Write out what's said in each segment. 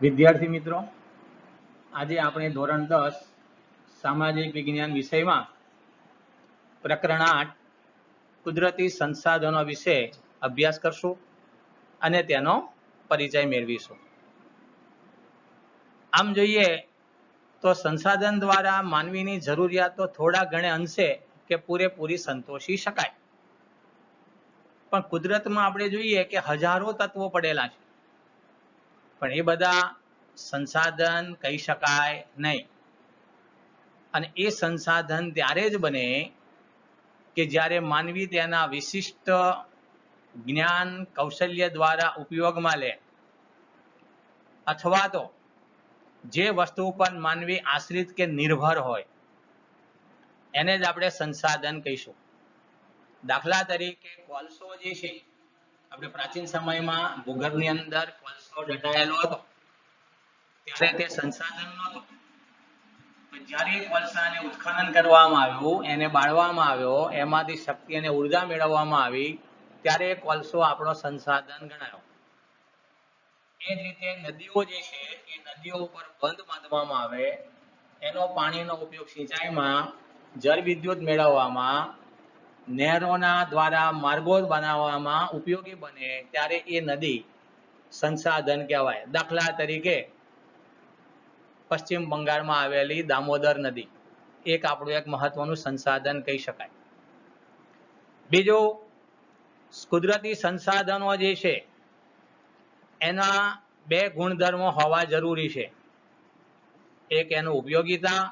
વિદ્યાર્થી મિત્રો, આજે આપણે ધોરણ 10 સામાજિક વિજ્ઞાન વિષયમાં પ્રકરણ 8 કુદરતી સંસાધનો વિશે અભ્યાસ કરશું અને તેનો પરિચય મેળવીશું. આમ જોઈએ તો સંસાધન દ્વારા માનવીની જરૂરિયાતો થોડા ઘણે અંશે કે પૂરેપૂરી સંતોષી શકાય, પણ કુદરતમાં આપણે જોઈએ કે હજારો તત્વો પડેલા છે, પણ એ બધા સંસાધન કહી શકાય નહીં. અને એ સંસાધન ત્યારે જ બને કે જ્યારે માનવી તેના વિશિષ્ટ જ્ઞાન કૌશલ્ય દ્વારા ઉપયોગમાં લે, અથવા તો જે વસ્તુ પર માનવી આશ્રિત કે નિર્ભર હોય એને જ આપણે સંસાધન કહીશું. દાખલા તરીકે કોલસો જે છે, આપણે પ્રાચીન સમયમાં ભૂગર્ભની અંદર કોલસો દટાયેલો હતો ત્યારે તે સંસાધન નહોતું, પણ જ્યારે કોલસાને ઉત્ખનન કરવામાં આવ્યું, એને બાળવામાં આવ્યો, એમાંથી શક્તિ અને ઉર્જા મેળવવામાં આવી, ત્યારે કોલસો આપણો સંસાધન ગણાયો. એ જ રીતે નદીઓ જે છે એ નદીઓ ઉપર બંધ બાંધવામાં આવે, એનો પાણીનો ઉપયોગ સિંચાઈમાં, જળ વિદ્યુત મેળવવામાં, નહેરોના દ્વારા માર્ગો બનાવવામાં ઉપયોગી બને, ત્યારે એ નદી સંસાધન કહેવાય. દાખલા તરીકે પશ્ચિમ બંગાળમાં આવેલી દામોદર નદી એક આપણું એક મહત્વનું સંસાધન કહી શકાય. બીજું, કુદરતી સંસાધનો જે છે એના બે ગુણધર્મો હોવા જરૂરી છે. એક એનું ઉપયોગિતા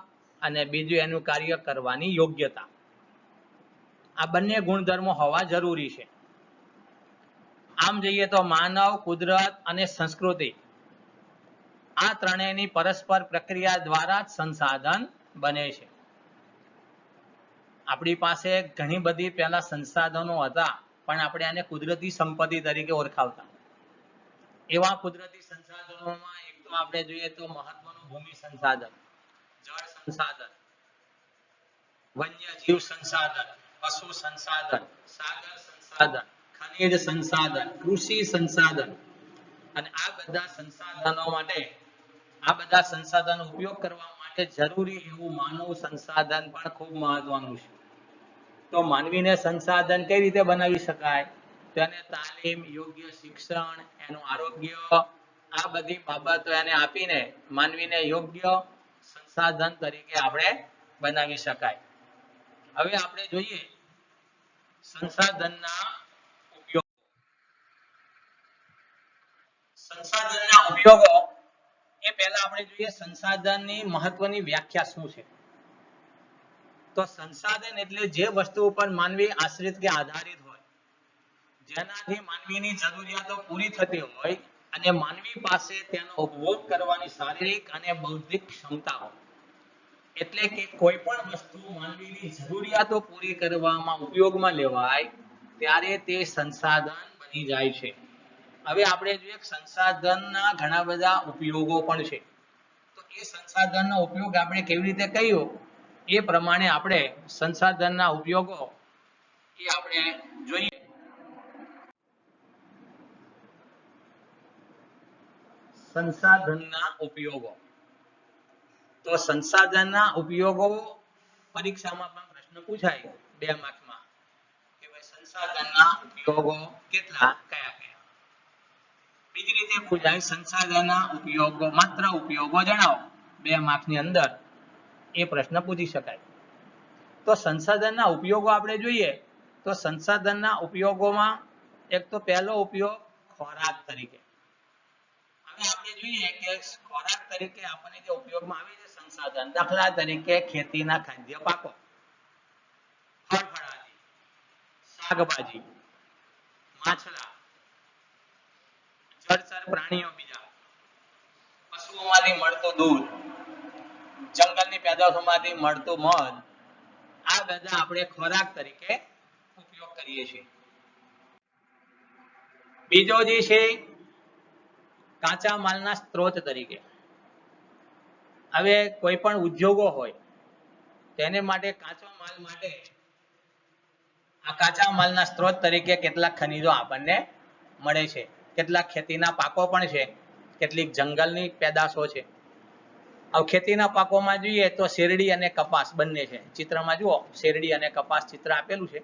અને બીજું એનું કાર્ય કરવાની યોગ્યતા. આ બંને ગુણધર્મો હોવા જરૂરી છે. આમ જોઈએ તો માનવ, કુદરત અને સંસ્કૃતિ, આ ત્રણેયની પરસ્પર પ્રક્રિયા દ્વારા જ સંસાધન બને છે. આપણી પાસે ઘણી બધી પહેલા સંસાધનો હતા, પણ આપણે આને કુદરતી સંપત્તિ તરીકે ઓળખાવતા. એવા કુદરતી સંસાધનોમાં એક તો આપણે જોઈએ તો મહત્વનું ભૂમિ સંસાધન, જળ સંસાધન, વન્યજીવ સંસાધન, પશુ સંસાધન, સાગર સંસાધન, ખનિજ સંસાધન, કૃષિ સંસાધન. અને આ બધા સંસાધનો માટે, આ બધા સંસાધનો ઉપયોગ કરવા માટે જરૂરી એવું માનવ સંસાધન પણ ખૂબ મહત્વનું છે. તો માનવીને સંસાધન કઈ રીતે બનાવી શકાય? તો એને તાલીમ, યોગ્ય શિક્ષણ, એનું આરોગ્ય, આ બધી બાબતો એને આપીને માનવીને યોગ્ય સંસાધન તરીકે આપણે બનાવી શકાય. હવે આપણે જોઈએ સંસાધનના ઉપયોગો. સંસાધનના ઉપયોગો એ પહેલા આપણે જોઈએ સંસાધનની મહત્વની વ્યાખ્યા શું છે. તો સંસાધન એટલે જે વસ્તુ ઉપર માનવી આશ્રિત કે આધારિત હોય, જેનાથી માનવીની જરૂરિયાતો પૂરી થતી હોય અને માનવી પાસે તેનો ઉપભોગ કરવાની શારીરિક અને બૌદ્ધિક ક્ષમતા હોય. એટલે કે કોઈ પણ વસ્તુ માનવીની જરૂરિયાતો પૂરી કરવામાં ઉપયોગમાં લેવાય ત્યારે તે સંસાધન બની જાય છે. હવે આપણે જોઈએ સંસાધનના ઘણા બધા ઉપયોગો પણ છે. તો એ સંસાધનનો ઉપયોગ આપણે કેવી રીતે કર્યો એ પ્રમાણે આપણે સંસાધનના ઉપયોગો એ આપણે જોઈએ. સંસાધનના ઉપયોગો, તો સંસાધનના ઉપયોગો પરીક્ષામાં પણ પ્રશ્ન પૂછાય 2 માર્કમાં કે ભાઈ સંસાધનના ઉપયોગો કેટલા, કયા કયા. બીજી રીતે પૂછાય સંસાધનના ઉપયોગો, માત્ર ઉપયોગો જણાવો, 2 માર્કની અંદર એ પ્રશ્ન પૂછી શકાય. તો સંસાધનના ઉપયોગો આપણે જોઈએ તો સંસાધનના ઉપયોગોમાં એક તો પહેલો ઉપયોગ ખોરાક તરીકે. હવે આપણે જોઈએ કે ખોરાક તરીકે આપણને જે ઉપયોગમાં આવે છે સંસાધન, દાખલા તરીકે ખેતીના ખાદ્ય પાકો, ફળફળાદી, શાકભાજી, માછલા, જળચર પ્રાણીઓ, બીજા પશુઓમાંથી મળતું દૂધ, જંગલની પેદાશોમાંથી મળતું મધ, આ બધા આપણે ખોરાક તરીકે ઉપયોગ કરીએ છીએ. બીજો જે છે કાચા માલના સ્ત્રોત તરીકે. હવે કોઈ પણ ઉદ્યોગો હોય તેને માટે કાચા માલ માટે આ કાચા માલના સ્ત્રોત તરીકે કેટલાક ખનિજો આપણને મળે છે, કેટલાક ખેતીના પાકો પણ છે કેટલીક જંગલની પેદાશો છે. હવે ખેતીના પાકોમાં જોઈએ તો શેરડી અને કપાસ બંને છે. ચિત્રમાં જુઓ, શેરડી અને કપાસ ચિત્ર આપેલું છે.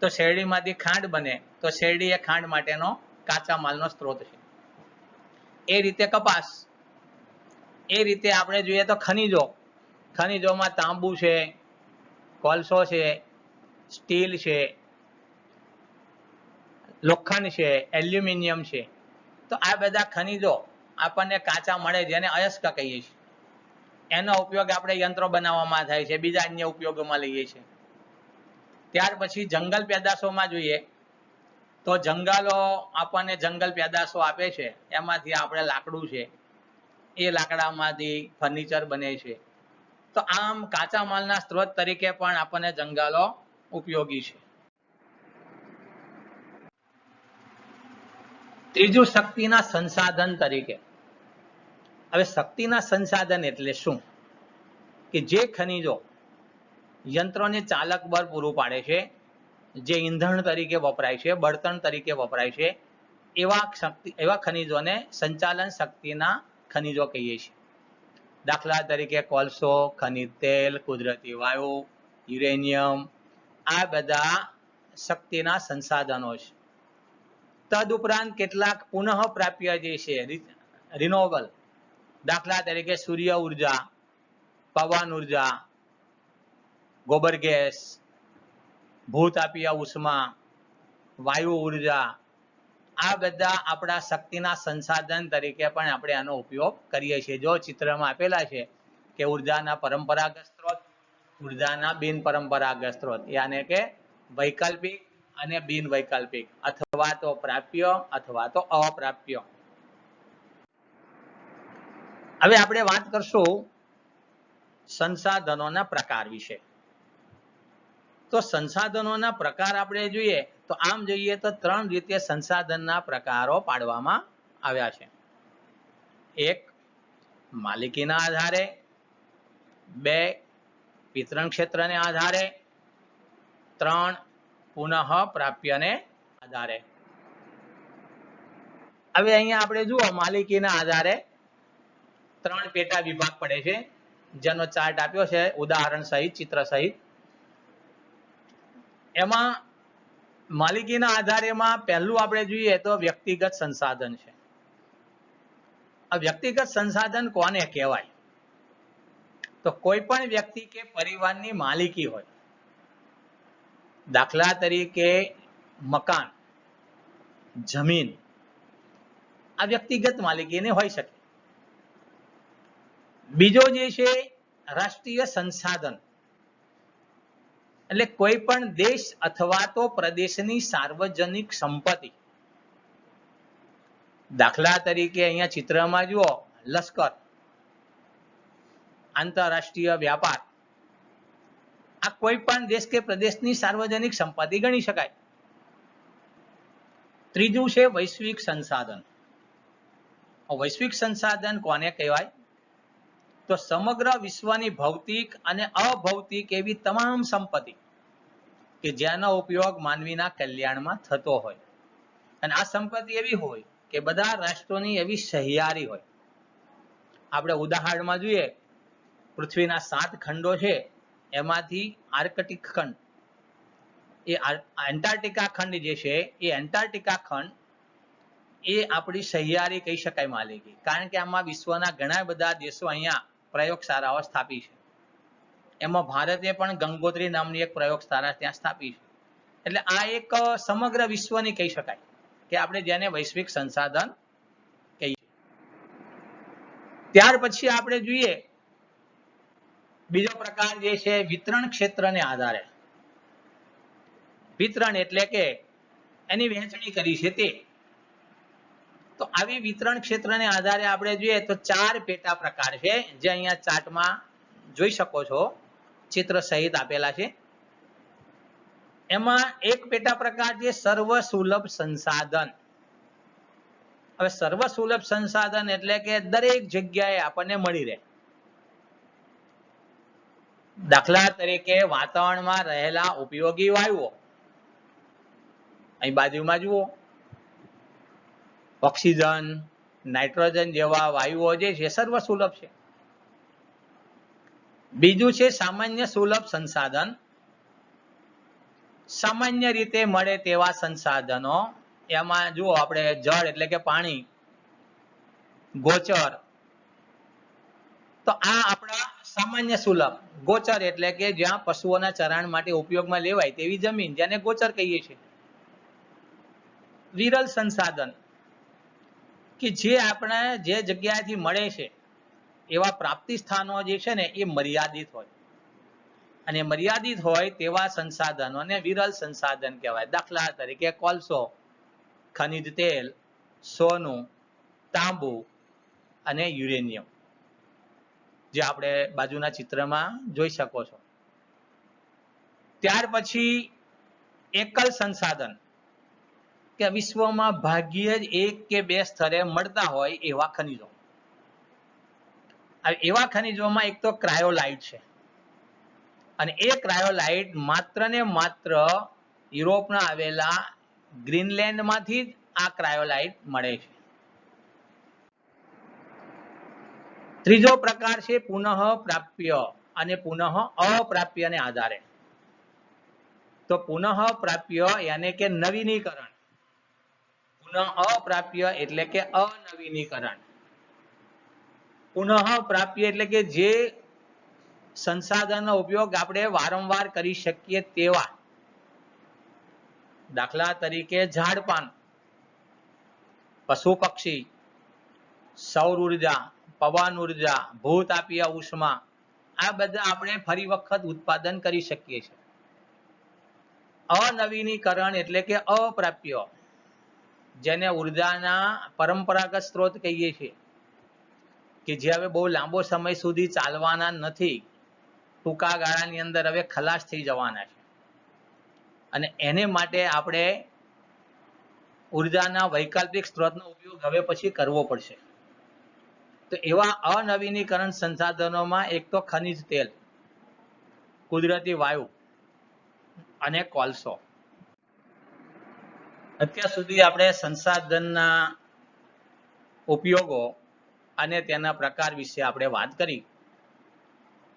તો શેરડીમાંથી ખાંડ બને, તો શેરડી એ ખાંડ માટેનો કાચા માલનો સ્ત્રોત છે. એ રીતે કપાસ, એ રીતે આપણે જોઈએ તો ખનિજો, ખનિજોમાં તાંબુ છે, કોલસો છે, સ્ટીલ છે, લોખંડ છે, એલ્યુમિનિયમ છે. તો આ બધા ખનિજો આપણને કાચા મળે, જેને અયસ્ક કહીએ છીએ. એનો ઉપયોગ આપણે યંત્રો બનાવવામાં થાય છે, બીજા અન્ય ઉપયોગોમાં લઈએ છીએ. ત્યાર પછી જંગલ પેદાશોમાં જોઈએ તો જંગલો આપણને જંગલ પેદાશો આપે છે. એમાંથી આપણે લાકડું છે, એ લાકડામાંથી ફર્નિચર બને છે. તો આમ કાચા માલના સ્ત્રોત તરીકે પણ આપણને જંગલો ઉપયોગી છે. ત્રીજું, શક્તિના સંસાધન તરીકે. હવે શક્તિના સંસાધન એટલે શું? કે જે ખનિજો યંત્રોને ચાલક બળ પૂરું પાડે છે, જે ઈંધણ તરીકે વપરાય છે, બળતણ તરીકે વપરાય છે, એવા ખનિજોને સંચાલન શક્તિના ખનિજો કહીએ છીએ. દાખલા તરીકે કોલસો, ખનિજ તેલ, કુદરતી વાયુ, યુરેનિયમ, આ બધા શક્તિના સંસાધનો છે. તદુપરાંત કેટલાક પુનઃ પ્રાપ્ય જે છે, રિનોવેબલ, દાખલા તરીકે સૂર્ય ઉર્જા, પવન ઉર્જા, ગોબર ગેસ, ભૂતાપીય ઉષ્મા, વાયુ ઉર્જા, આ બધા આપણા શક્તિના સંસાધન તરીકે પણ આપણે આનો ઉપયોગ કરીએ છીએ. જો ચિત્રમાં આપેલા છે કે ઉર્જાના પરંપરાગત સ્ત્રોત, ઉર્જાના બિન પરંપરાગત સ્ત્રોત, યાને કે વૈકલ્પિક અને બિન વૈકલ્પિક, અથવા તો પ્રાપ્ય અથવા તો અપ્રાપ્ય. હવે આપણે વાત કરશું સંસાધનોના પ્રકાર વિશે. તો સંસાધનોના પ્રકાર આપણે જોઈએ તો આમ જોઈએ તો 3 રીતે સંસાધનના પ્રકારો પાડવામાં આવ્યા છે. 1, માલિકીના આધારે. 2, વિતરણ ક્ષેત્રને આધારે. 3, પુનઃ પ્રાપ્યને આધારે. હવે અહીંયા આપણે જુઓ, માલિકીના આધારે 3 પેટા વિભાગ પડે છે, જેનો ચાર્ટ આપ્યો છે ઉદાહરણ સહિત, ચિત્ર સહિત. એમાં માલિકીના આધારેમાં પહેલું આપણે જોઈએ તો વ્યક્તિગત સંસાધન છે. આ વ્યક્તિગત સંસાધન કોને કહેવાય? તો કોઈ પણ વ્યક્તિ કે પરિવારની માલિકી હોય. દાખલા તરીકે મકાન, જમીન, આ વ્યક્તિગત માલિકીની હોઈ શકે. બીજો જે છે રાષ્ટ્રીય સંસાધન, એટલે કોઈ પણ દેશ અથવા તો પ્રદેશની સાર્વજનિક સંપત્તિ. દાખલા તરીકે અહીંયા ચિત્રમાં જુઓ, લશ્કર, આંતરરાષ્ટ્રીય વ્યાપાર, આ કોઈ પણ દેશ કે પ્રદેશની સાર્વજનિક સંપત્તિ ગણી શકાય. ત્રીજું છે વૈશ્વિક સંસાધન. વૈશ્વિક સંસાધન કોને કહેવાય? તો સમગ્ર વિશ્વની ભૌતિક અને અભૌતિક એવી તમામ સંપત્તિ કે જેનો ઉપયોગ માનવીના કલ્યાણમાં થતો હોય, અને આ સંપત્તિ એવી હોય કે બધા રાષ્ટ્રોની એવી સહિયારી હોય. આપણે ઉદાહરણમાં જોઈએ, પૃથ્વીના 7 ખંડો છે, એમાંથી આર્કટિક ખંડ, એ એન્ટાર્કટિકા ખંડ જે છે, એ એન્ટાર્કટિકા ખંડ એ આપણી સહિયારી કહી શકાય માલિકી, કારણ કે આમાં વિશ્વના ઘણા બધા દેશો અહીંયા પ્રયોગશાળાઓ સ્થાપી છે. એમાં ભારતે પણ ગંગોત્રી નામની એક પ્રયોગશાળા ત્યાં સ્થાપી છે. એટલે આ એક સમગ્ર વિશ્વની કહી શકાય કે આપણે જેને વૈશ્વિક સંસાધન કહીએ. ત્યાર પછી આપણે જોઈએ બીજો પ્રકાર જે છે વિતરણ ક્ષેત્રને આધારે. વિતરણ એટલે કે એની વહેંચણી કરી છે તે. તો આવી વિતરણ ક્ષેત્રને આધારે આપણે જોઈએ તો 4 પેટા પ્રકાર છે, જે અહીંયા ચાર્ટમાં જોઈ શકો છો, ચિત્ર સહિત આપેલા છે. એમાં એક પેટા પ્રકાર છે સર્વ સુલભ સંસાધન. હવે સર્વ સુલભ સંસાધન એટલે કે દરેક જગ્યાએ આપણને મળી રહે. દાખલા તરીકે વાતાવરણમાં રહેલા ઉપયોગી વાયુઓ, અહીં બાજુમાં જુઓ, ઓક્સિજન, નાઇટ્રોજન જેવા વાયુઓ જે છે સર્વ સુલભ છે. બીજું છે સામાન્ય સુલભ સંસાધન. સામાન્ય રીતે મળે તેવા સંસાધનો, એમાં જુઓ આપણે જળ એટલે કે પાણી, ગોચર, તો આ આપણા સામાન્ય સુલભ. ગોચર એટલે કે જ્યાં પશુઓના ચરાણ માટે ઉપયોગમાં લેવાય તેવી જમીન, જેને ગોચર કહીએ છીએ. વિરલ સંસાધન કે જે આપણા જે જગ્યાએથી મળે છે એવા પ્રાપ્તિ સ્થાનો જે છે ને એ મર્યાદિત હોય, અને મર્યાદિત હોય તેવા સંસાધનોને વિરલ સંસાધન કહેવાય. દાખલા તરીકે કોલસો, ખનિજ તેલ, સોનું, તાંબુ અને યુરેનિયમ, જે આપણે બાજુના ચિત્રમાં જોઈ શકો છો. ત્યાર પછી એકલ સંસાધન કે વિશ્વમાં ભાગ્યે જ એક કે બે સ્તરે મળતા હોય એવા ખનિજો. એવા ખનિજોમાં એક તો ક્રાયોલાઇટ છે, અને એ ક્રાયોલાઇટ માત્ર ને માત્ર યુરોપના આવેલા ગ્રીનલેન્ડમાંથી જ આ ક્રાયોલાઇટ મળે છે. ત્રીજો પ્રકાર છે પુનઃ પ્રાપ્ય અને પુનઃ અપ્રાપ્યને આધારે. તો પુનઃ પ્રાપ્ય યાને કે નવીનીકરણ, પુનઃ અપ્રાપ્ય એટલે કે અનવીનીકરણ. પુનઃ પ્રાપ્ય એટલે કે જે સંસાધનનો ઉપયોગ આપણે વારંવાર કરી શકીએ તેવા, દાખલા તરીકે ઝાડપાન, પશુ પક્ષી, સૌર ઉર્જા, પવન ઉર્જા, ભૂતાપીય ઉષ્મા, આ બધા આપણે ફરી વખત ઉત્પાદન કરી શકીએ છીએ. અનવીનીકરણ એટલે કે અપ્રાપ્ય, જેને ઉર્જાના પરંપરાગત સ્ત્રોત કહીએ છીએ, કે જે હવે બહુ લાંબો સમય સુધી ચાલવાના નથી, ટૂંકા ગાળાની અંદર હવે ખલાસ થઈ જવાના છે, અને એને માટે આપણે ઉર્જાના વૈકલ્પિક સ્ત્રોતનો ઉપયોગ હવે પછી કરવો પડશે. તો એવા અનવીનીકરણ સંસાધનોમાં એક તો ખનિજ તેલ, કુદરતી વાયુ અને કોલસો. અત્યાર સુધી આપણે સંસાધનના ઉપયોગો અને તેના પ્રકાર વિશે આપણે વાત કરી.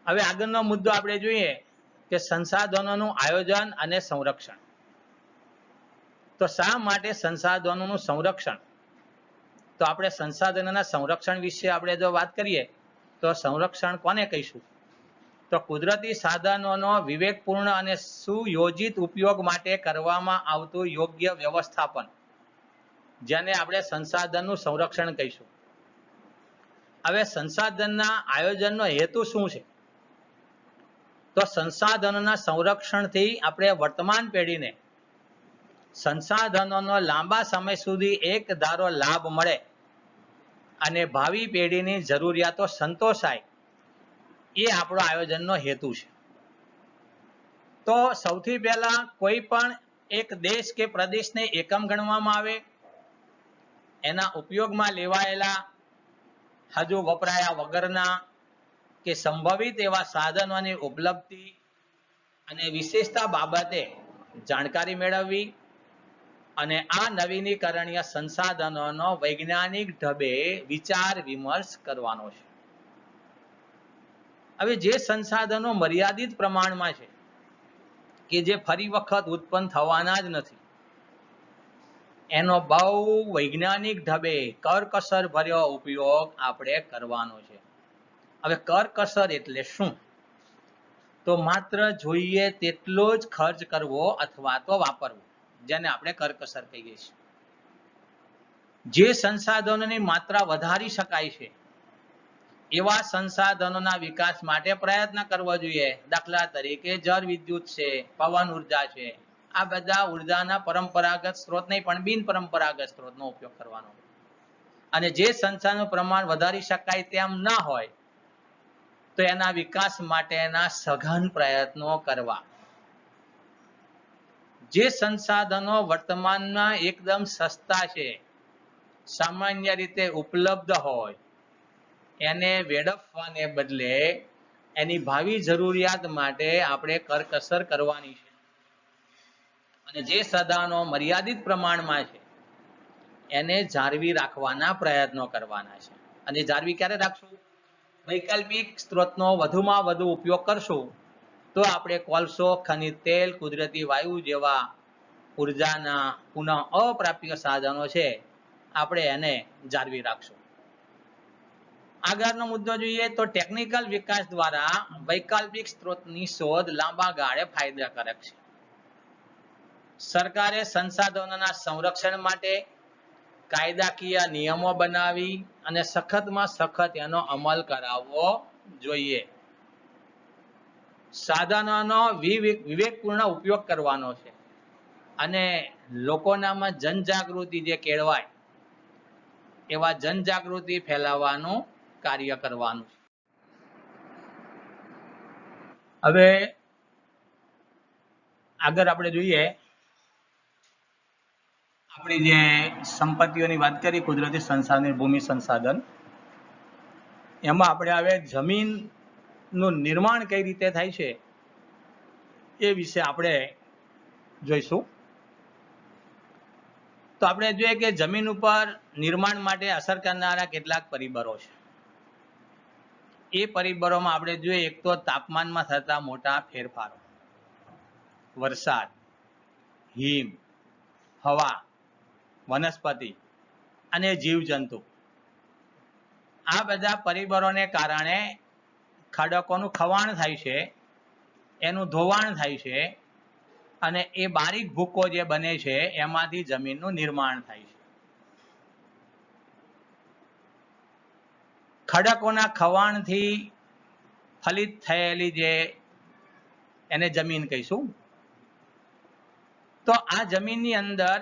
હવે આગળનો મુદ્દો આપણે જોઈએ કે સંસાધનોનું આયોજન અને સંરક્ષણ. તો શા માટે સંસાધનોનું સંરક્ષણ? તો આપણે સંસાધનોના સંરક્ષણ વિશે આપણે જો વાત કરીએ તો સંરક્ષણ કોને કહીશું? તો કુદરતી સાધનોનો વિવેકપૂર્ણ અને સુયોજિત ઉપયોગ માટે કરવામાં આવતું યોગ્ય વ્યવસ્થાપન, જેને આપણે સંસાધનનું સંરક્ષણ કહીશું. હવે સંસાધનના આયોજનનો હેતુ શું છે? તો સંસાધનોના સંરક્ષણથી આપણે વર્તમાન પેઢીને સંસાધનોનો લાંબા સમય સુધી એક ધારો લાભ મળે અને ભાવિ પેઢીની જરૂરિયાતો સંતોષાય, એ આપણો આયોજનનો હેતુ છે. તો સૌથી પહેલા કોઈ પણ એક દેશ કે પ્રદેશને એકમ ગણવામાં આવે, એના ઉપયોગમાં લેવાયેલા હજુ વપરાયા વગરના કે સંભવિત એવા સાધનોની ઉપલબ્ધિ અને વિશેષતા બાબતે જાણકારી મેળવવી, અને આ નવીનીકરણીય સંસાધનોનો વૈજ્ઞાનિક ઢબે વિચાર વિમર્શ કરવાનો છે. હવે જે સંસાધનો મર્યાદિત પ્રમાણમાં છે, કે જે ફરી વખત ઉત્પન્ન થવાના જ નથી, એનો બહુ વૈજ્ઞાનિક ઢબે કરકસર ભર્યો ઉપયોગ આપણે કરવાનો છે. હવે કરકસર એટલે શું? તો માત્ર જોઈએ તેટલો જ ખર્ચ કરવો અથવા તો વાપરવો, જેને આપણે કરકસર કહીએ છીએ. જે સંસાધનોની માત્રા વધારી શકાય છે એવા સંસાધનોના વિકાસ માટે પ્રયત્ન કરવો જોઈએ. દાખલા તરીકે જળ વિદ્યુત છે, પવન ઉર્જા છે, આ બધા ઉર્જાના પરંપરાગત સ્ત્રોત નહીં પણ બિન પરંપરાગત સ્ત્રોતનો ઉપયોગ કરવાનો. અને જે સંસાધનનું પ્રમાણ વધારી શકાય તેમ ન હોય તો એના વિકાસ માટેના સઘન પ્રયત્નો કરવા. જે સંસાધનો વર્તમાનમાં એકદમ સસ્તા છે, સામાન્ય રીતે ઉપલબ્ધ હોય, એને વેડફવાને બદલે એની ભાવિ જરૂરિયાત માટે આપણે કરકસર કરવાની છે. અને જે સાધનો મર્યાદિત પ્રમાણમાં છે એને જાળવી રાખવાના પ્રયત્નો કરવાના છે. અને જાળવી ક્યારે રાખશું? વૈકલ્પિક સ્ત્રોતનો વધુમાં વધુ ઉપયોગ કરશું તો આપણે કોલસો, ખનિજ તેલ, કુદરતી વાયુ જેવા ઉર્જાના પુનઃ અપ્રાપ્ય સાધનો છે, આપણે એને જાળવી રાખશું. આગળનો મુદ્દો જોઈએ તો ટેકનિકલ વિકાસ દ્વારા વૈકલ્પિક સ્ત્રોતની શોધ લાંબા ગાળે ફાયદાકારક છે. સરકારે સંસાધનોના સંરક્ષણ માટે કાયદાકીય નિયમો બનાવી અને સખતમાં સખત એનો અમલ કરાવવો જોઈએ. સાધનોનો વિવેકપૂર્ણ ઉપયોગ કરવાનો છે અને લોકોનામાં જનજાગૃતિ જે કેળવાય એવા જનજાગૃતિ ફેલાવવાનું કાર્ય કરવાનું છે. હવે આગળ આપણે જોઈએ, આપણી જે સંપત્તિઓની વાત કરી, કુદરતી સંસાધન, ભૂમિ સંસાધન, એમાં આપણે હવે જમીનનું નિર્માણ કઈ રીતે થાય છે એ વિશે આપણે જોઈશું. તો આપણે જોઈએ કે જમીન ઉપર નિર્માણ માટે અસર કરનારા કેટલાક પરિબળો છે. એ પરિબળોમાં આપણે જોઈએ, એક તો તાપમાનમાં થતા મોટા ફેરફારો, વરસાદ, હિમ, હવા, વનસ્પતિ અને જીવજંતુ, આ બધા પરિબળોને કારણે ખડકોનું ખવાણ થાય છે, એનું ધોવાણ થાય છે અને એ બારીક ભૂકો જે બને છે એમાંથી જમીનનું નિર્માણ થાય છે. ખડકોના ખવાણથી ફલિત થયેલી જે એને જમીન કહીશું. તો આ જમીનની અંદર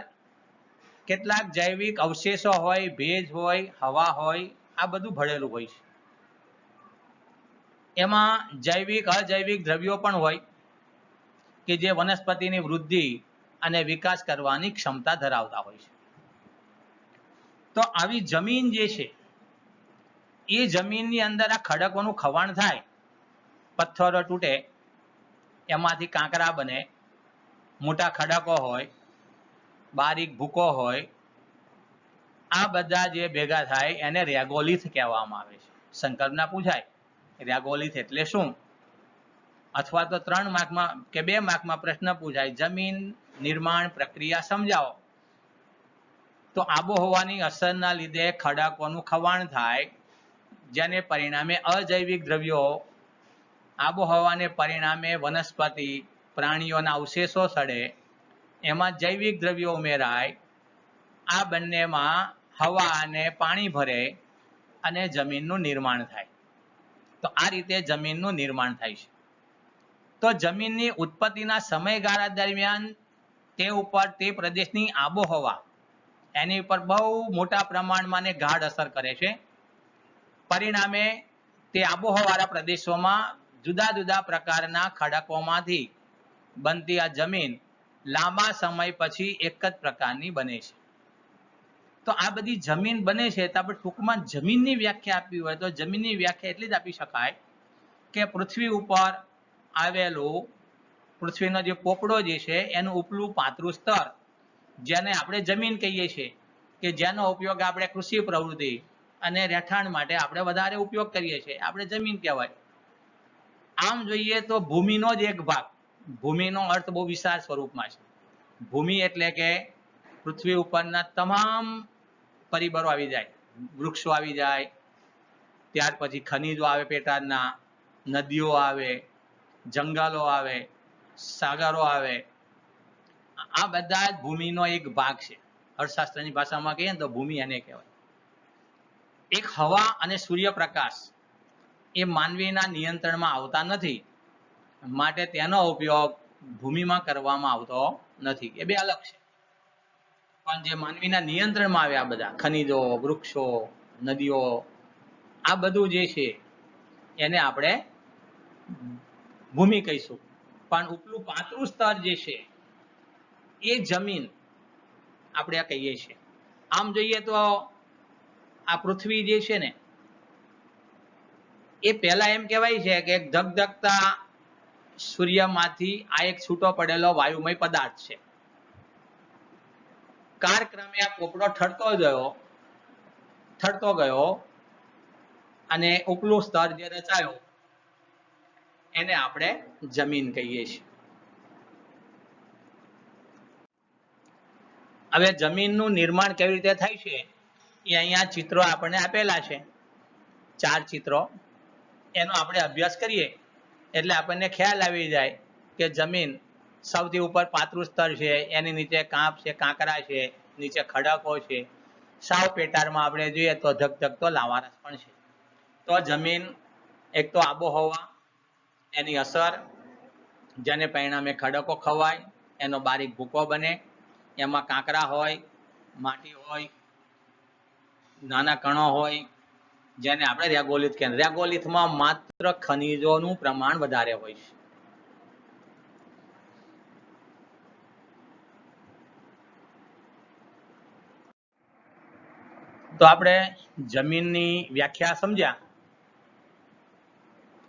કેટલાક જૈવિક અવશેષો હોય, ભેજ હોય, હવા હોય, આ બધું ભળેલું હોય છે. એમાં જૈવિક અજૈવિક દ્રવ્યો પણ હોય કે જે વનસ્પતિની વૃદ્ધિ અને વિકાસ કરવાની ક્ષમતા ધરાવતા હોય છે. તો આવી જમીન જે છે એ જમીનની અંદર આ ખડકોનું ખવાણ થાય, પથ્થરો તૂટે, એમાંથી કાંકરા બને, મોટા ખડકો હોય, બારીક ભૂકો હોય, આ બધા જે ભેગા થાય એને રેગોલિથ કહેવામાં આવે છે. સંકલ્પના પૂછાય, રેગોલિથ એટલે શું? અથવા તો 3 માર્કમાં કે 2 માર્કમાં પ્રશ્ન પૂછાય, જમીન નિર્માણ પ્રક્રિયા સમજાવો. તો આબોહવાની અસરના લીધે ખડકોનું ખવાણ થાય, જેને પરિણામે અજૈવિક દ્રવ્યો, આબોહવાને પરિણામે વનસ્પતિ પ્રાણીઓના અવશેષો સડે, એમાં જૈવિક દ્રવ્યો ઉમેરાય, આ બંનેમાં હવા અને પાણી ભરે અને જમીનનું નિર્માણ થાય. તો આ રીતે જમીનનું નિર્માણ થાય છે. તો જમીનની ઉત્પત્તિના સમયગાળા દરમિયાન તે ઉપર તે પ્રદેશની આબોહવા એની ઉપર બહુ મોટા પ્રમાણમાં ને ગાઢ અસર કરે છે. પરિણામે તે આબોહવાળા પ્રદેશોમાં જુદા જુદા પ્રકારના ખડકોમાંથી બનતી આ જમીન લાંબા સમય પછી એક જ પ્રકારની બને છે. તો આ બધી જમીન બને છે, તો આપણે ટૂંકમાં જમીનની વ્યાખ્યા આપવી હોય તો જમીનની વ્યાખ્યા એટલી જ આપી શકાય કે પૃથ્વી ઉપર આવેલું, પૃથ્વીનો જે પોપડો જે છે એનું ઉપલું પાતળું સ્તર, જેને આપણે જમીન કહીએ છીએ, કે જેનો ઉપયોગ આપણે કૃષિ પ્રવૃત્તિ અને રહેઠાણ માટે આપણે વધારે ઉપયોગ કરીએ છીએ, આપણે જમીન કહેવાય. આમ જોઈએ તો ભૂમિનો જ એક ભાગ, ભૂમિનો અર્થ બહુ વિશાળ સ્વરૂપમાં છે. ભૂમિ એટલે કે પૃથ્વી ઉપરના તમામ પરિબળો આવી જાય, વૃક્ષો આવી જાય, ત્યાર પછી ખનિજો આવે, પેટાળના નદીઓ આવે, જંગલો આવે, સાગરો આવે, આ બધા જ ભૂમિનો એક ભાગ છે. અર્થશાસ્ત્રની ભાષામાં કહીએ ને તો ભૂમિ એને કહેવાય. એક હવા અને સૂર્યપ્રકાશ એ માનવીના નિયંત્રણમાં આવતા નથી, માટે તેનો ઉપયોગ ભૂમિમાં કરવામાં આવતો નથી. એ બે અલગ છે. પણ જે માનવીના નિયંત્રણમાં આવે, આ બધા ખનિજો, વૃક્ષો, નદીઓ, આ બધું જે છે એને આપણે ભૂમિ કહીશું. પણ ઉપલું પાતળું સ્તર જે છે એ જમીન આપણે કહીએ છીએ. આમ જોઈએ તો આ પૃથ્વી જે છે ને એ પહેલા એમ કહેવાય છે કે ધગધગતા સૂર્યમાંથી આ એક છૂટો પડેલો વાયુમય પદાર્થ છે. કાળક્રમે આ પોપડો ઠરતો ગયો અને ઉપલું સ્તર જે રચાયો એને આપણે જમીન કહીએ છીએ. હવે જમીનનું નિર્માણ કેવી રીતે થાય છે એ અહીંયા ચિત્રો આપણને આપેલા છે, 4 ચિત્રો. એનો આપણે અભ્યાસ કરીએ એટલે આપણને ખ્યાલ આવી જાય કે જમીન સૌથી ઉપર પાતળું સ્તર છે, એની નીચે કાંપ છે, કાંકરા છે, નીચે ખડકો છે, સાવ પેટાળમાં આપણે જોઈએ તો ધગધગતો લાવારસ પણ છે. તો જમીન એક તો આબોહવા, એની અસર, જેને પરિણામે ખડકો ખવાય, એનો બારીક ભૂકો બને, એમાં કાંકરા હોય, માટી હોય, નાના કણો હોય, જેને આપણે રેગોલિથ કહીએ. રેગોલિથમાં માત્ર ખનિજોનું પ્રમાણ વધારે હોય છે. તો આપણે જમીનની વ્યાખ્યા સમજ્યા.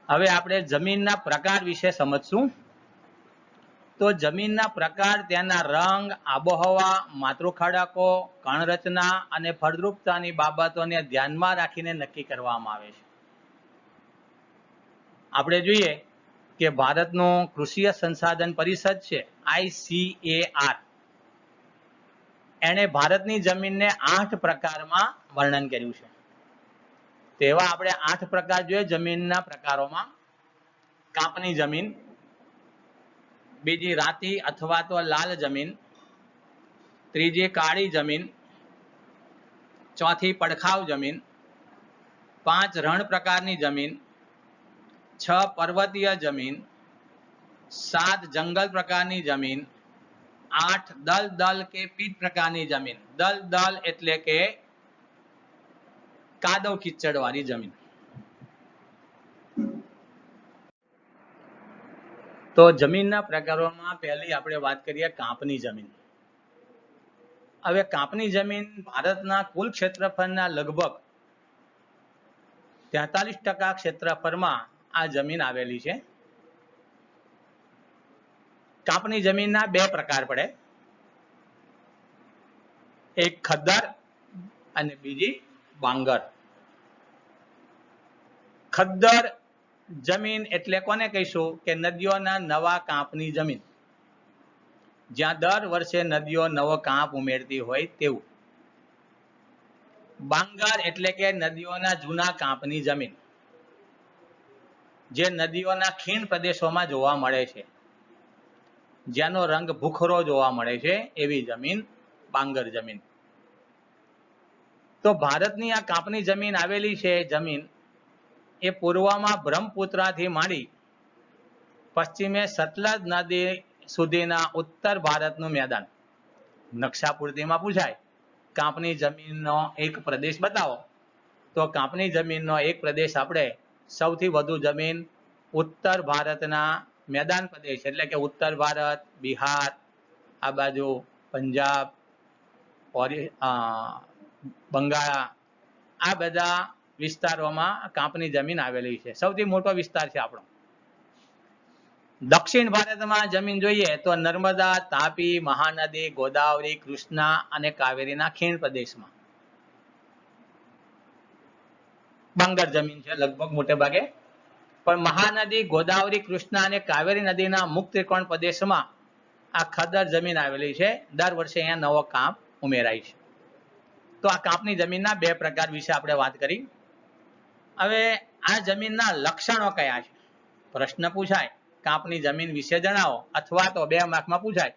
હવે આપણે જમીનના પ્રકાર વિશે સમજશું. તો જમીનના પ્રકાર તેના રંગ, આબોહવા, માતૃખડકો, કણરચના અને ફળદ્રુપતાની બાબતોને ધ્યાનમાં રાખીને નક્કી કરવામાં આવે છે. આપણે જોઈએ કે ભારતનું કૃષિ સંસાધન પરિષદ છે ICAR, એણે ભારતની જમીનને 8 પ્રકારમાં વર્ણન કર્યું છે. તેવા આપણે 8 પ્રકાર જોઈએ જમીનના પ્રકારોમાં. કાપની જમીન, બીજી રાતી અથવા તો લાલ જમીન, ત્રીજી કાળી જમીન, ચોથી પડખાવ જમીન, 5 રણ પ્રકારની જમીન, 6 પર્વતીય જમીન, 7 જંગલ પ્રકારની જમીન, 8 દલદલ કે પીટ પ્રકારની જમીન. દલદલ એટલે કે કાદવ કીચડ વાળી જમીન. તો જમીનના પ્રકારોમાં પહેલી આપણે વાત કરીએ કાપની જમીન. હવે કાપની જમીન ભારતના કુલ ક્ષેત્રફળના લગભગ 43% ક્ષેત્રફળમાં આ જમીન આવેલી છે. કાપની જમીનના 2 પ્રકાર પડે, એક ખદ્દર અને બીજી બાંગર. ખદ્દર જમીન એટલે કોને કહીશું કે નદીઓના નવા કાંપની જમીન, જ્યાં દર વર્ષે નદીઓ નવો કાંપ ઉમેરતી હોય તેવું. બાંગર એટલે કે નદીઓના જૂના કાંપની જમીન, જે નદીઓના ખીણ પ્રદેશોમાં જોવા મળે છે, જેનો રંગ ભૂખરો જોવા મળે છે, એવી જમીન બાંગર જમીન. તો ભારતની આ કાપની જમીન આવેલી છે જમીન એ પૂર્વમાં બ્રહ્મપુત્રથી માંડી પશ્ચિમે સતલજ નદી સુધીના ઉત્તર ભારતનું મેદાન. નકશા પૂર્તિમાં પૂછાય કાપની જમીનનો એક પ્રદેશ બતાવો, તો કાપની જમીનનો એક પ્રદેશ આપણે સૌથી વધુ જમીન ઉત્તર ભારતના મેદાન પ્રદેશ એટલે કે ઉત્તર ભારત, બિહાર, આ બાજુ પંજાબ, બંગાળ, આ બધા વિસ્તારોમાં કાપની જમીન આવેલી છે. સૌથી મોટો વિસ્તાર છે આપણો. દક્ષિણ ભારતમાં જમીન જોઈએ તો નર્મદા, તાપી, મહાનદી, ગોદાવરી, કૃષ્ણા અને કાવેરીના ખીણ પ્રદેશમાં બાંગર જમીન છે લગભગ મોટે ભાગે. પણ મહાનદી, ગોદાવરી, કૃષ્ણા અને કાવેરી નદીના મુક્ત ત્રિકોણ પ્રદેશમાં આ ખદ્દર જમીન આવેલી છે. દર વર્ષે અહીંયા નવો કાંપ ઉમેરાય છે. તો આ કાપની જમીનના 2 પ્રકાર વિશે આપણે વાત કરી. હવે આ જમીનના લક્ષણો કયા છે? પ્રશ્ન પૂછાય કાપની જમીન વિશે જણાવો, અથવા તો 2 માર્કમાં પૂછાય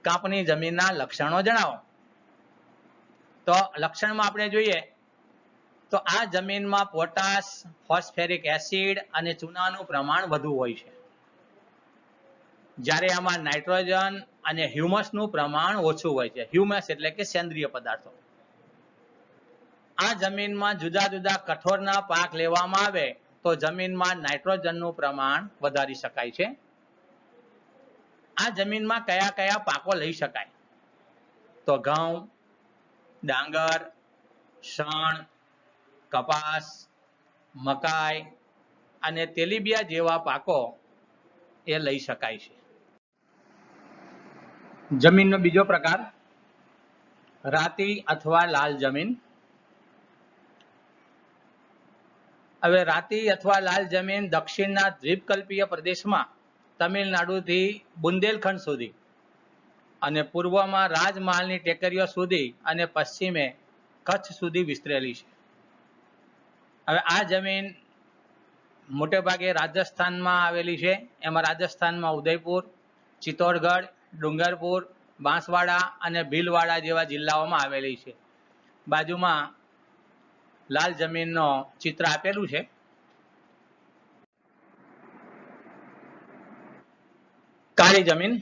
કાપની જમીનના લક્ષણો જણાવો. તો લક્ષણમાં આપણે જોઈએ તો આ જમીનમાં પોટાશ, ફોસ્ફેરિક એસિડ અને ચૂનાનું પ્રમાણ વધુ હોય છે, જ્યારે આમાં નાઇટ્રોજન અને હ્યુમસનું પ્રમાણ ઓછું હોય છે. હ્યુમસ એટલે કે સેન્દ્રિય પદાર્થો. આ જમીનમાં જુદા જુદા કઠોળના પાક લેવામાં આવે તો જમીનમાં નાઇટ્રોજનનું પ્રમાણ વધારી શકાય છે. આ જમીનમાં કયા કયા પાકો લઈ શકાય? તો ઘઉં, ડાંગર, શણ, કપાસ, મકાઈ અને તેલીબિયા જેવા પાકો એ લઈ શકાય છે. જમીનનો બીજો પ્રકાર રાતી અથવા લાલ જમીન. હવે રાતી અથવા લાલ જમીન દક્ષિણના દ્વીપકલ્પીય પ્રદેશમાં તમિલનાડુથી બુંદેલખંડ સુધી અને પૂર્વમાં રાજમહાલની ટેકરીઓ સુધી અને પશ્ચિમે કચ્છ સુધી વિસ્તરેલી છે. હવે આ જમીન મોટે ભાગે રાજસ્થાનમાં આવેલી છે. એમાં રાજસ્થાનમાં ઉદયપુર, ચિત્તોડગઢ, ડુંગરપુર, બાંસવાડા અને ભીલવાડા જેવા જિલ્લાઓમાં આવેલી છે. બાજુમાં લાલ જમીનનો ચિત્ર આપેલું છે. કાળી જમીન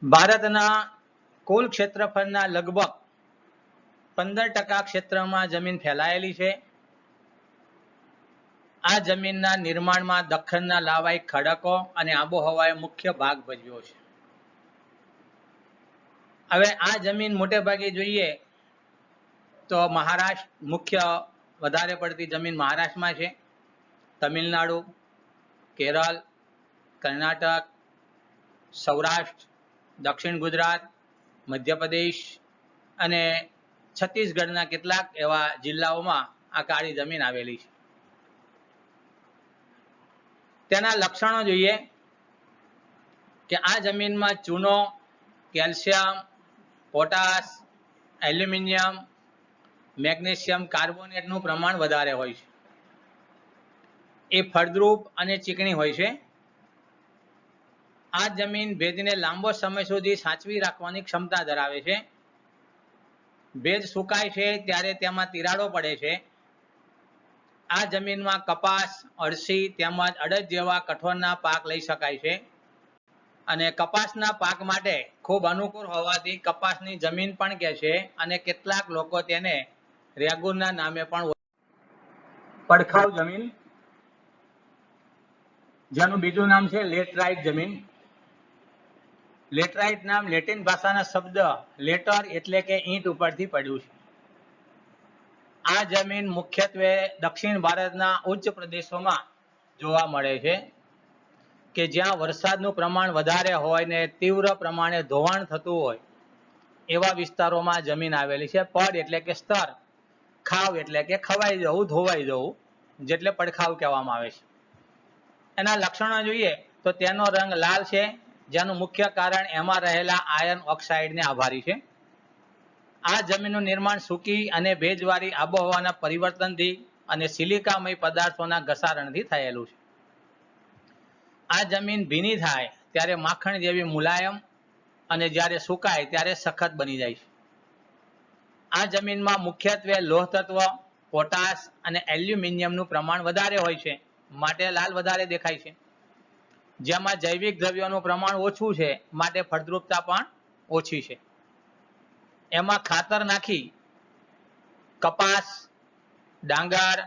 ભારતના કુલ ક્ષેત્રફળના લગભગ 15% ક્ષેત્રમાં જમીન ફેલાયેલી છે. આ જમીનના નિર્માણમાં દખ્ખનના લાવાઈ ખડકો અને આબોહવાએ મુખ્ય ભાગ ભજવ્યો છે. હવે આ જમીન મોટે ભાગે જોઈએ તો મહારાષ્ટ્ર મુખ્ય વધારે પડતી જમીન મહારાષ્ટ્રમાં છે. તમિલનાડુ, કેરળ, કર્ણાટક, સૌરાષ્ટ્ર, દક્ષિણ ગુજરાત, મધ્યપ્રદેશ અને છત્તીસગઢના કેટલાક એવા જિલ્લાઓમાં આ કાળી જમીન આવેલી છે. તેના લક્ષણો જોઈએ કે આ જમીનમાં ચૂનો, કેલ્શિયમ, પોટાશ, એલ્યુમિનિયમ, મેગ્નેશિયમ કાર્બોનેટનું પ્રમાણ વધારે હોય છે. એ ફળદ્રુપ અને ચીકણી હોય છે. આ જમીન ભેજને લાંબો સમય સુધી સાચવી રાખવાની ક્ષમતા ધરાવે છે. ભેજ સુકાય છે ત્યારે તેમાં તિરાડો પડે છે. આ જમીનમાં કપાસ, અળસી તેમજ અડદ જેવા કઠોળના પાક લઈ શકાય છે. અને કપાસના પાક માટે ખૂબ અનુકૂળ હોવાથી કપાસની જમીન પણ કહે છે અને કેટલાક લોકો તેને રેગુનના નામે પણ પડખાઉ જમીન, જેનું બીજું નામ છે લેટરાઇટ જમીન. લેટરાઇટ નામ લેટિન ભાષાના શબ્દ લેટર એટલે કે ઈંટ ઉપરથી પડ્યું છે. આ જમીન મુખ્યત્વે દક્ષિણ ભારતના ઉચ્ચ પ્રદેશોમાં જોવા મળે છે કે જ્યાં વરસાદનું પ્રમાણ વધારે હોય ને તીવ્ર પ્રમાણે ધોવાણ થતું હોય એવા વિસ્તારોમાં જમીન આવેલી છે. પડ એટલે કે સ્તર, ખાવ એટલે કે ખવાઈ જવું, ધોવાઈ જવું, જેટલે પડખાવ કહેવામાં આવે છે. એના લક્ષણો જોઈએ તો તેનો રંગ લાલ છે, જેનું મુખ્ય કારણ એમાં રહેલા આયર્ન ઓક્સાઇડને આભારી છે. આ જમીનનું નિર્માણ સૂકી અને ભેજવાળી આબોહવાના પરિવર્તનથી અને સિલિકામય પદાર્થોના ઘસારણથી થયેલું છે. આ જમીન ભીની થાય ત્યારે માખણ જેવી મુલાયમ અને જ્યારે સુકાય ત્યારે સખત બની જાય છે. આ જમીનમાં મુખ્યત્વે લોહ તત્વ, પોટાશ અને એલ્યુમિનિયમનું પ્રમાણ વધારે હોય છે, માટે લાલ વધારે દેખાય છે. જેમાં જૈવિક દ્રવ્યોનું પ્રમાણ ઓછું છે, માટે ફળદ્રુપતા પણ ઓછી છે. એમાં ખાતર નાખી કપાસ, ડાંગર,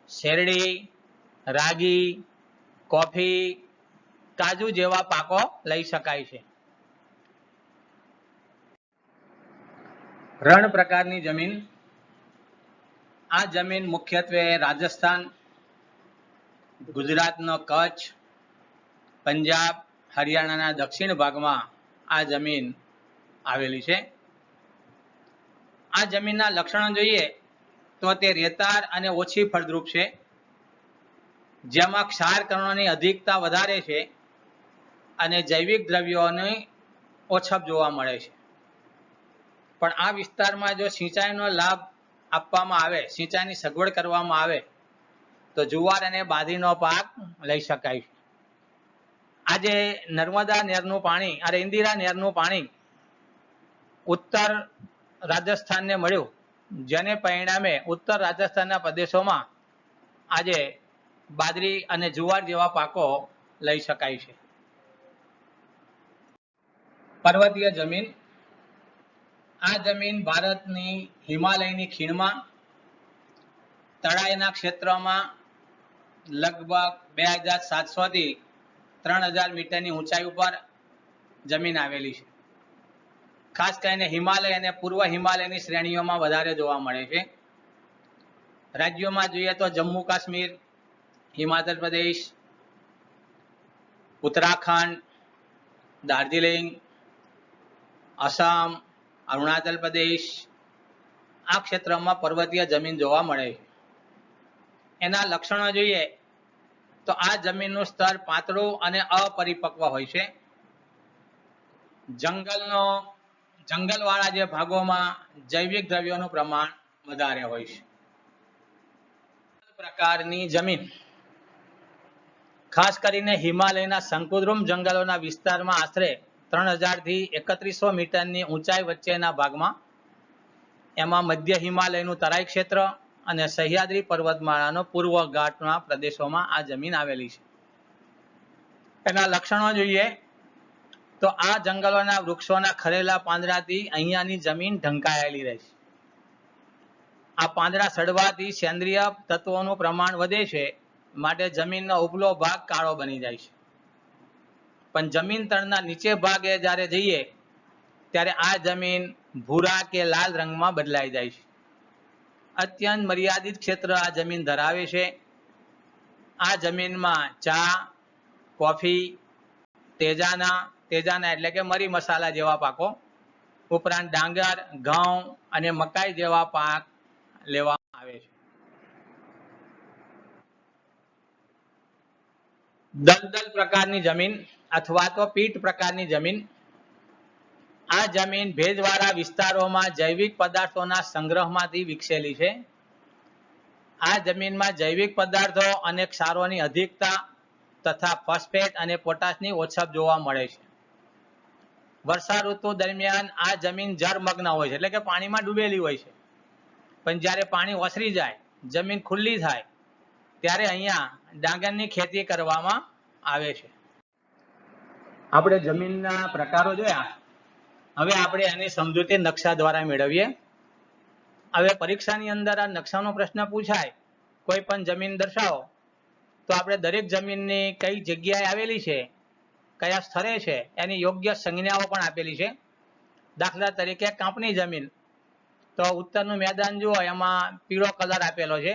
શેરડી, રાગી, કોફી, કાજુ જેવા પાકો લઈ શકાય છે. રણ પ્રકારની જમીન. આ જમીન મુખ્યત્વે રાજસ્થાન, ગુજરાતનો કચ્છ, પંજાબ, હરિયાણાના દક્ષિણ ભાગમાં આ જમીન આવેલી છે. આ જમીનના લક્ષણો જોઈએ તો તે રેતાળ અને ઓછી ફળદ્રુપ છે, જેમાં ક્ષાર કણોની અધિકતા વધારે છે અને જૈવિક દ્રવ્યોની ઓછપ જોવા મળે છે. પણ આ વિસ્તારમાં જો સિંચાઈનો લાભ આપવામાં આવે, સિંચાઈની સગવડ કરવામાં આવે તો જુવાર અને બાજરીનો પાક લઈ શકાય છે. આજે નર્મદા નહેરનું પાણી અને ઇન્દિરા નહેરનું પાણી ઉત્તર રાજસ્થાનને મળ્યું, જેને પરિણામે ઉત્તર રાજસ્થાનના પ્રદેશોમાં આજે બાજરી અને જુવાર જેવા પાકો લઈ શકાય છે. પર્વતીય જમીન. આ જમીન ભારતની હિમાલયની ખીણમાં તળાઈના ક્ષેત્રમાં લગભગ 2700 થી 3000 મીટરની ઊંચાઈ ઉપર જમીન આવેલી છે. ખાસ કરીને હિમાલય અને પૂર્વ હિમાલયની શ્રેણીઓમાં વધારે જોવા મળે છે. રાજ્યોમાં જોઈએ તો જમ્મુ કાશ્મીર, હિમાચલ પ્રદેશ, ઉત્તરાખંડ, દાર્જિલિંગ, આસામ, અરુણાચલ પ્રદેશ આ ક્ષેત્રમાં પર્વતીય જમીન જોવા મળે છે. એના લક્ષણો જોઈએ તો આ જમીનનું સ્તર પાતળું અને અપરિપક્વ હોય છે. જંગલવાળા જે ભાગોમાં જૈવિક દ્રવ્યોનું પ્રમાણ વધારે હોય છે. પ્રકારની જમીન ખાસ કરીને હિમાલયના શંકુદ્રુમ જંગલોના વિસ્તારમાં આશરે 3000 થી 3100 મીટરની ઊંચાઈ વચ્ચેના ભાગમાં, એમાં મધ્ય હિમાલયનું તરાઈ ક્ષેત્ર અને સહ્યાદ્રી પર્વતમાળાનો પૂર્વ ઘાટના પ્રદેશોમાં આ જમીન આવેલી છે. એના લક્ષણો જોઈએ તો આ જંગલોના વૃક્ષોના ખરેલા પાંદડાથી અહીંયાની જમીન ઢંકાયેલી રહે છે. આ પાંદડા સડવાથી સેન્દ્રિય તત્વોનું પ્રમાણ વધે છે, માટે જમીનનો ઉપલો ભાગ કાળો બની જાય છે. પણ જમીન તળના નીચે ભાગે જ્યારે જઈએ ત્યારે આ જમીન ભૂરા કે લાલ રંગમાં બદલાઈ જાય છે. અત્યંત મર્યાદિત ક્ષેત્ર આ જમીન ધરાવે છે. આ જમીનમાં ચા, કોફી, તેજાના એટલે કે મરી મસાલા જેવા પાકો ઉપરાંત ડાંગર, ઘઉં અને મકાઈ જેવા પાક લેવામાં આવે છે. દલદલ પ્રકારની જમીન અથવા તો પીટ પ્રકારની જમીન. આ જમીન ભેજવાળા વિસ્તારોમાં જૈવિક પદાર્થોના સંગ્રહમાંથી વિકસેલી છે. આ જમીનમાં જૈવિક પદાર્થો અને ક્ષારોની અધિકતા તથા ફોસ્ફેટ અને પોટાશની ઓછપ જોવા મળે છે. વર્ષા ઋતુ દરમિયાન આ જમીન જળમગ્ન હોય છે, એટલે કે પાણીમાં ડૂબેલી હોય છે. પણ જ્યારે પાણી ઓસરી જાય, જમીન ખુલ્લી થાય, ત્યારે અહીંયા ડાંગરની ખેતી કરવામાં આવે છે. આપણે જમીનના પ્રકારો જોયા. હવે આપણે એની સમજૂતી નકશા દ્વારા મેળવીએ. હવે પરીક્ષાની અંદર આ નકશાનો પ્રશ્ન પૂછાય, કોઈ પણ જમીન દર્શાવો, તો આપણે દરેક જમીનની કઈ જગ્યાએ આવેલી છે, કયા સ્થળે છે, એની યોગ્ય સંજ્ઞાઓ પણ આપેલી છે. દાખલા તરીકે કાંપની જમીન, તો ઉત્તરનું મેદાન જુઓ, એમાં પીળો કલર આપેલો છે.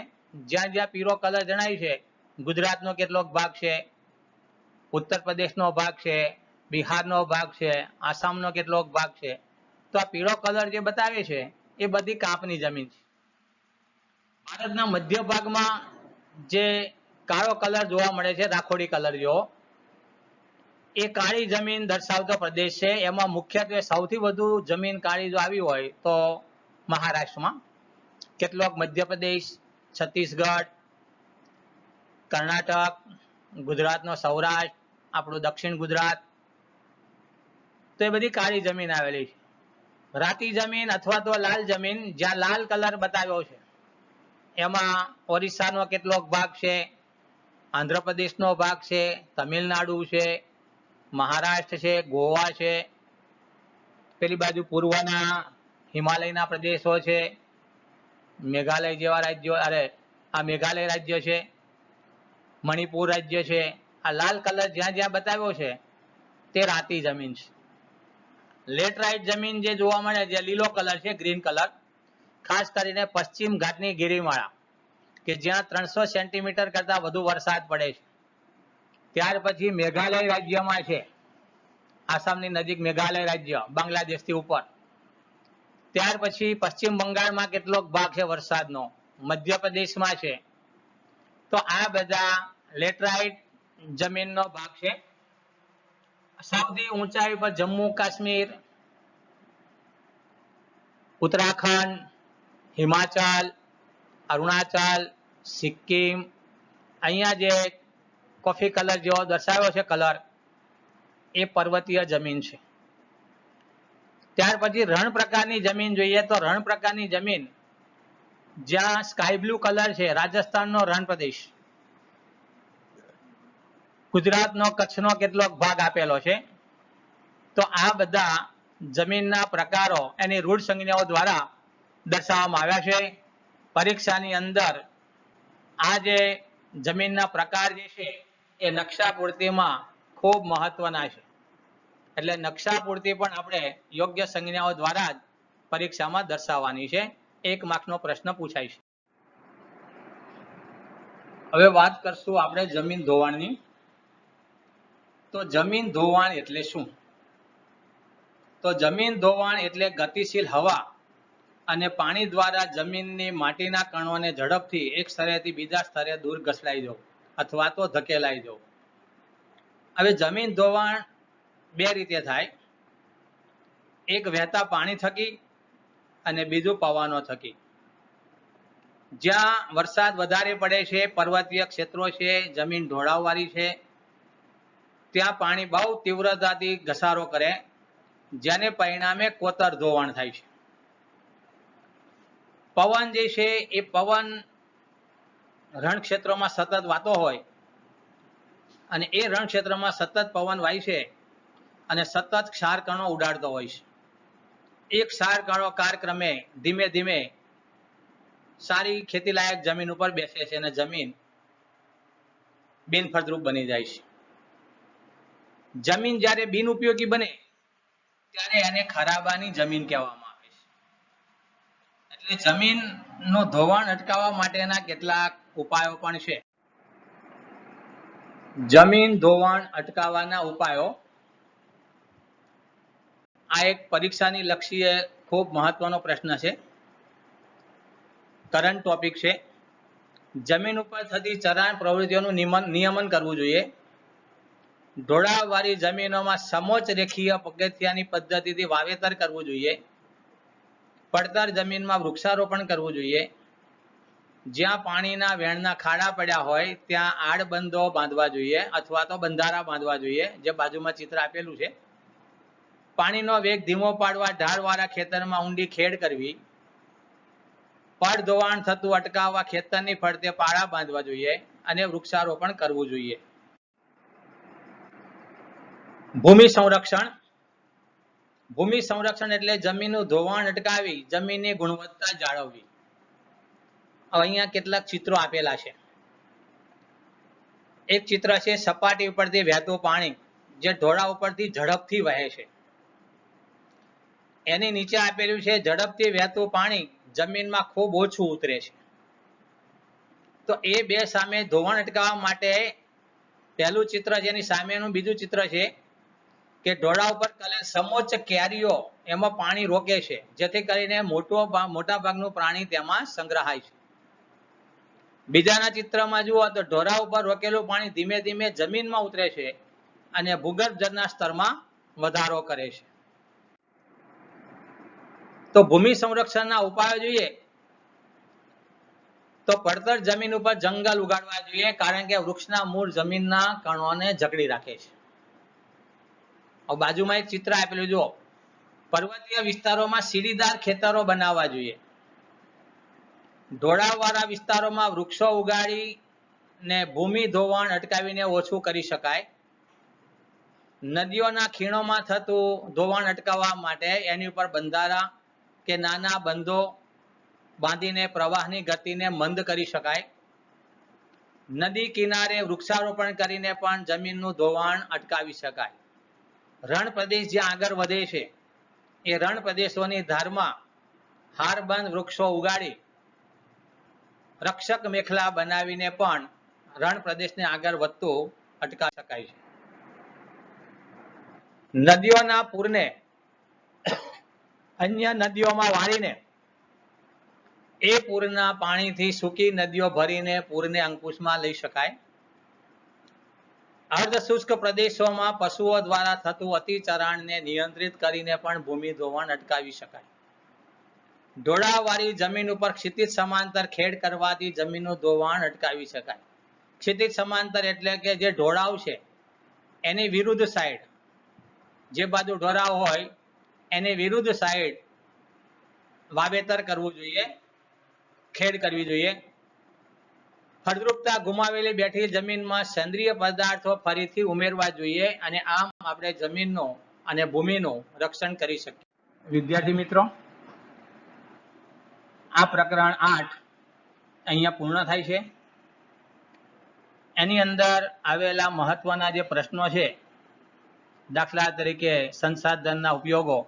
જ્યાં જ્યાં પીળો કલર જણાય છે, ગુજરાતનો કેટલોક ભાગ છે, ઉત્તર પ્રદેશનો ભાગ છે, બિહારનો ભાગ છે, આસામનો કેટલોક ભાગ છે. તો આ પીળો કલર જે બતાવે છે એ બધી કાંપની જમીન છે. ભારતના મધ્ય ભાગમાં જે કાળો કલર જોવા મળે છે, રાખોડી કલર જેવો, એ કાળી જમીન દર્શાવતો પ્રદેશ છે. એમાં મુખ્યત્વે સૌથી વધુ જમીન કાળી જો આવી હોય તો મહારાષ્ટ્રમાં, કેટલોક મધ્યપ્રદેશ, છત્તીસગઢ, કર્ણાટક, ગુજરાતનો સૌરાષ્ટ્ર, આપણું દક્ષિણ ગુજરાત, તો એ બધી કાળી જમીન આવેલી છે. રાતી જમીન અથવા તો લાલ જમીન, જ્યાં લાલ કલર બતાવ્યો છે, એમાં ઓરિસ્સાનો કેટલોક ભાગ છે, આંધ્રપ્રદેશનો ભાગ છે, તમિલનાડુ છે, મહારાષ્ટ્ર છે, ગોવા છે, પેલી બાજુ પૂર્વના હિમાલયના પ્રદેશો છે, મેઘાલય જેવા રાજ્યો, આ મેઘાલય રાજ્ય છે, મણિપુર રાજ્ય છે. આ લાલ કલર જ્યાં જ્યાં બતાવ્યો છે તે રાતી જમીન છે. લેટરાઇટ જમીન જે જોવા મળે, જે લીલો કલર છે, ગ્રીન કલર, ખાસ કરીને પશ્ચિમ ઘાટની ગિરિમાળા, કે જ્યાં 300 સેન્ટીમીટર કરતા વધુ વરસાદ પડે છે. ત્યાર પછી મેઘાલય રાજ્યમાં છે, આસામની નજીક મેઘાલય રાજ્ય, બાંગ્લાદેશથી ઉપર. ત્યાર પછી પશ્ચિમ બંગાળમાં કેટલોક ભાગ છે વરસાદનો, મધ્યપ્રદેશમાં છે. તો આ બધા લેટરાઇટ જમીનનો ભાગ છે. સૌથી ઊંચાઈ પર જમ્મુ કાશ્મીર, ઉત્તરાખંડ, હિમાચલ, અરુણાચલ, સિક્કિમ, અહીંયા જે કોફી કલર જેવો દર્શાવ્યો છે કલર, એ પર્વતીય જમીન છે. ત્યાર પછી રણ પ્રકારની જમીન જોઈએ તો રણ પ્રકારની જમીન જ્યાં સ્કાય બ્લુ કલર છે, રાજસ્થાનનો રણ પ્રદેશ, ગુજરાતનો કચ્છનો કેટલોક ભાગ આપેલો છે. તો આ બધા જમીનના પ્રકારો એની રૂઢ સંજ્ઞાઓ દ્વારા દર્શાવવામાં આવ્યા છે. પરીક્ષાની અંદર આ જે જમીનના પ્રકાર જે છે એ નકશા પૂર્તિમાં ખૂબ મહત્વના છે. એટલે નકશા પૂર્તિ પણ આપણે યોગ્ય સંજ્ઞાઓ દ્વારા જ પરીક્ષામાં દર્શાવવાની છે. 1 માર્કનો પ્રશ્ન પૂછાય છે. હવે વાત કરશું આપણે જમીન ધોવાણની. તો જમીન ધોવાણ એટલે શું? તો જમીન ધોવાણ એટલે ગતિશીલ હવા અને પાણી દ્વારા જમીનની માટીના કણોને ઝડપથી એક સ્તરેથી બીજા સ્તરે દૂર ઘસડાઈ જવું અથવા તો ધકેલાઈ જવું. હવે જમીન ધોવાણ બે રીતે થાય, એક વહેતા પાણી થકી અને બીજું પવનો થકી. જ્યાં વરસાદ વધારે પડે છે, પર્વતીય ક્ષેત્રો છે, જમીન ઢોળાવવાળી છે, ત્યાં પાણી બહુ તીવ્રતાથી ઘસારો કરે, જેને પરિણામે કોતર ધોવાણ થાય છે. પવન જે છે એ પવન રણ ક્ષેત્રોમાં સતત વાતો હોય અને એ રણ ક્ષેત્રમાં સતત પવન વાય છે અને સતત ક્ષાર કણો ઉડાડતો હોય છે. એક ક્ષાર કણો કાળક્રમે ધીમે ધીમે સારી ખેતીલાયક જમીન ઉપર બેસે છે અને જમીન બિનફળદ્રુપ બની જાય છે. જમીન જ્યારે બિનઉપયોગી બને ત્યારે એને ખરાબાની જમીન કહેવામાં આવે છે. એટલે જમીનનું ધોવાણ અટકાવવા માટેના કેટલાક ઉપાયો પણ છે. જમીન ધોવાણ અટકાવવાના ઉપાયો, આ એક પરીક્ષાની લક્ષીએ ખૂબ મહત્વનો પ્રશ્ન છે, કરંટ ટોપિક છે. જમીન ઉપર થતી ચરાણ પ્રવૃત્તિઓનું નિયમન કરવું જોઈએ. ઢોળાવવાળી જમીનોમાં સમોચ્ચ રેખીય પગથિયાની પદ્ધતિથી વાવેતર કરવું જોઈએ. પડતર જમીનમાં વૃક્ષારોપણ કરવું જોઈએ. જ્યાં પાણીના વહેણના ખાડા પડ્યા હોય ત્યાં આડબંધો બાંધવા જોઈએ અથવા તો બંધારા બાંધવા જોઈએ, જે બાજુમાં ચિત્ર આપેલું છે. પાણીનો વેગ ધીમો પાડવા ઢાળવાળા ખેતરમાં ઊંડી ખેડ કરવી. પડ ધોવાણ થતું અટકાવવા ખેતરની ફરતે પાળા બાંધવા જોઈએ અને વૃક્ષારોપણ કરવું જોઈએ. ભૂમિ સંરક્ષણ. ભૂમિ સંરક્ષણ એટલે જમીનનું ધોવાણ અટકાવી જમીનની ગુણવત્તા જાળવવી. અહીંયા કેટલાક ચિત્રો આપેલા છે. એક ચિત્ર છે સપાટી ઉપરથી વહેતું પાણી જે ઢોળા ઉપરથી ઝડપથી વહે છે. એની નીચે આપેલું છે ઝડપથી વહેતું પાણી જમીનમાં ખૂબ ઓછું ઉતરે છે. તો એ બે સામે ધોવાણ અટકાવવા માટે પહેલું ચિત્ર જેની સામેનું બીજું ચિત્ર છે કે ઢોળા ઉપર કરેલ સમોચ્ચ કેરીઓ એમાં પાણી રોકે છે, જેથી કરીને મોટા ભાગનું પાણી તેમાં સંગ્રહાય છે. બીજાના ચિત્રમાં જુઓ તો ઢોળા ઉપર રોકેલું પાણી ધીમે ધીમે જમીનમાં ઉતરે છે અને ભૂગર્ભ જળના સ્તરમાં વધારો કરે છે. તો ભૂમિ સંરક્ષણના ઉપાયો જોઈએ તો પડતર જમીન ઉપર જંગલ ઉગાડવા જોઈએ, કારણ કે વૃક્ષના મૂળ જમીનના કણોને જકડી રાખે છે. બાજુમાં એક ચિત્ર આપેલું જુઓ, પર્વતીય વિસ્તારોમાં સીડીદાર ખેતરો બનાવવા જોઈએ. ઢોળાવવાળા વિસ્તારોમાં વૃક્ષો ઉગાડીને ભૂમિ ધોવાણ અટકાવીને ઓછું કરી શકાય. નદીઓના ખીણોમાં થતું ધોવાણ અટકાવવા માટે એની ઉપર બંધારા કે નાના બંધો બાંધીને પ્રવાહની ગતિને મંદ કરી શકાય. નદી કિનારે વૃક્ષારોપણ કરીને પણ જમીનનું ધોવાણ અટકાવી શકાય. રણ પ્રદેશ જ્યાં આગળ વધે છે એ રણ પ્રદેશોની ધારમાં હારબંધ વૃક્ષો ઉગાડી રક્ષક મેખલા બનાવીને પણ રણ પ્રદેશને આગળ વધતું અટકાવી શકાય છે. નદીઓના પૂરને અન્ય નદીઓમાં વાળીને એ પૂરના પાણીથી સૂકી નદીઓ ભરીને પૂરને અંકુશમાં લઈ શકાય. અર્ધશુષ્ક પ્રદેશોમાં પશુઓ દ્વારા થતું અતિચરાણને નિયંત્રિત કરીને પણ ભૂમિ ધોવાણ અટકાવી શકાય. ઢોળાવવાળી જમીન ઉપર ક્ષિતિજ સમાંતર ખેડ કરવાથી જમીનનું ધોવાણ અટકાવી શકાય. ક્ષિતિજ સમાંતર એટલે કે જે ઢોળાવ છે એની વિરુદ્ધ સાઈડ, જે બાજુ ઢોળાવ હોય એની વિરુદ્ધ સાઈડ વાવેતર કરવું જોઈએ, ખેડ કરવી જોઈએ. ફળદ્રુપતા ગુમાવેલી બેઠી જમીનમાં સેન્દ્રિય પદાર્થો ફરીથી ઉમેરવા જોઈએ અને આમ આપણે જમીનનું અને ભૂમિનું રક્ષણ કરી શકીએ. વિદ્યાર્થી મિત્રો, આ પ્રકરણ 8 અહીંયા પૂર્ણ થાય છે. એની અંદર આવેલા મહત્વના જે પ્રશ્નો છે, દાખલા તરીકે સંસાધનના ઉપયોગો,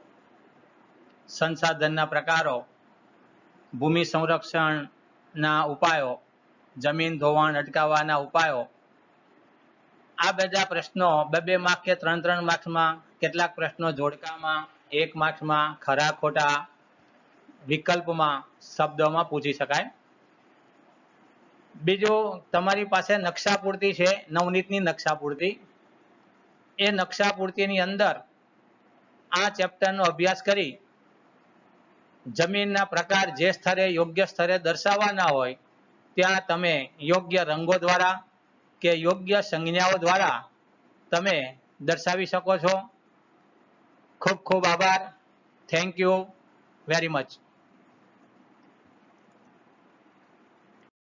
સંસાધનના પ્રકારો, ભૂમિ સંરક્ષણના ઉપાયો, જમીન ધોવાણ અટકાવવાના ઉપાયો, આ બધા પ્રશ્નો 2-2 માર્ક કે 3-3 માર્ક્સમાં, કેટલાક પ્રશ્નો જોડકામાં 1 માર્ક્સમાં ખરા ખોટા વિકલ્પમાં શબ્દોમાં પૂછી શકાય. બીજું તમારી પાસે નકશા પૂર્તિ છે, નવનીતની નકશા પૂર્તિ. એ નકશા પૂર્તિની અંદર આ ચેપ્ટરનો અભ્યાસ કરી જમીનના પ્રકાર જે સ્તરે યોગ્ય સ્તરે દર્શાવવાના હોય ત્યાં તમે યોગ્ય રંગો દ્વારા કે યોગ્ય સંજ્ઞાઓ દ્વારા તમે દર્શાવી શકો છો. ખૂબ ખૂબ આભાર. Thank you very much.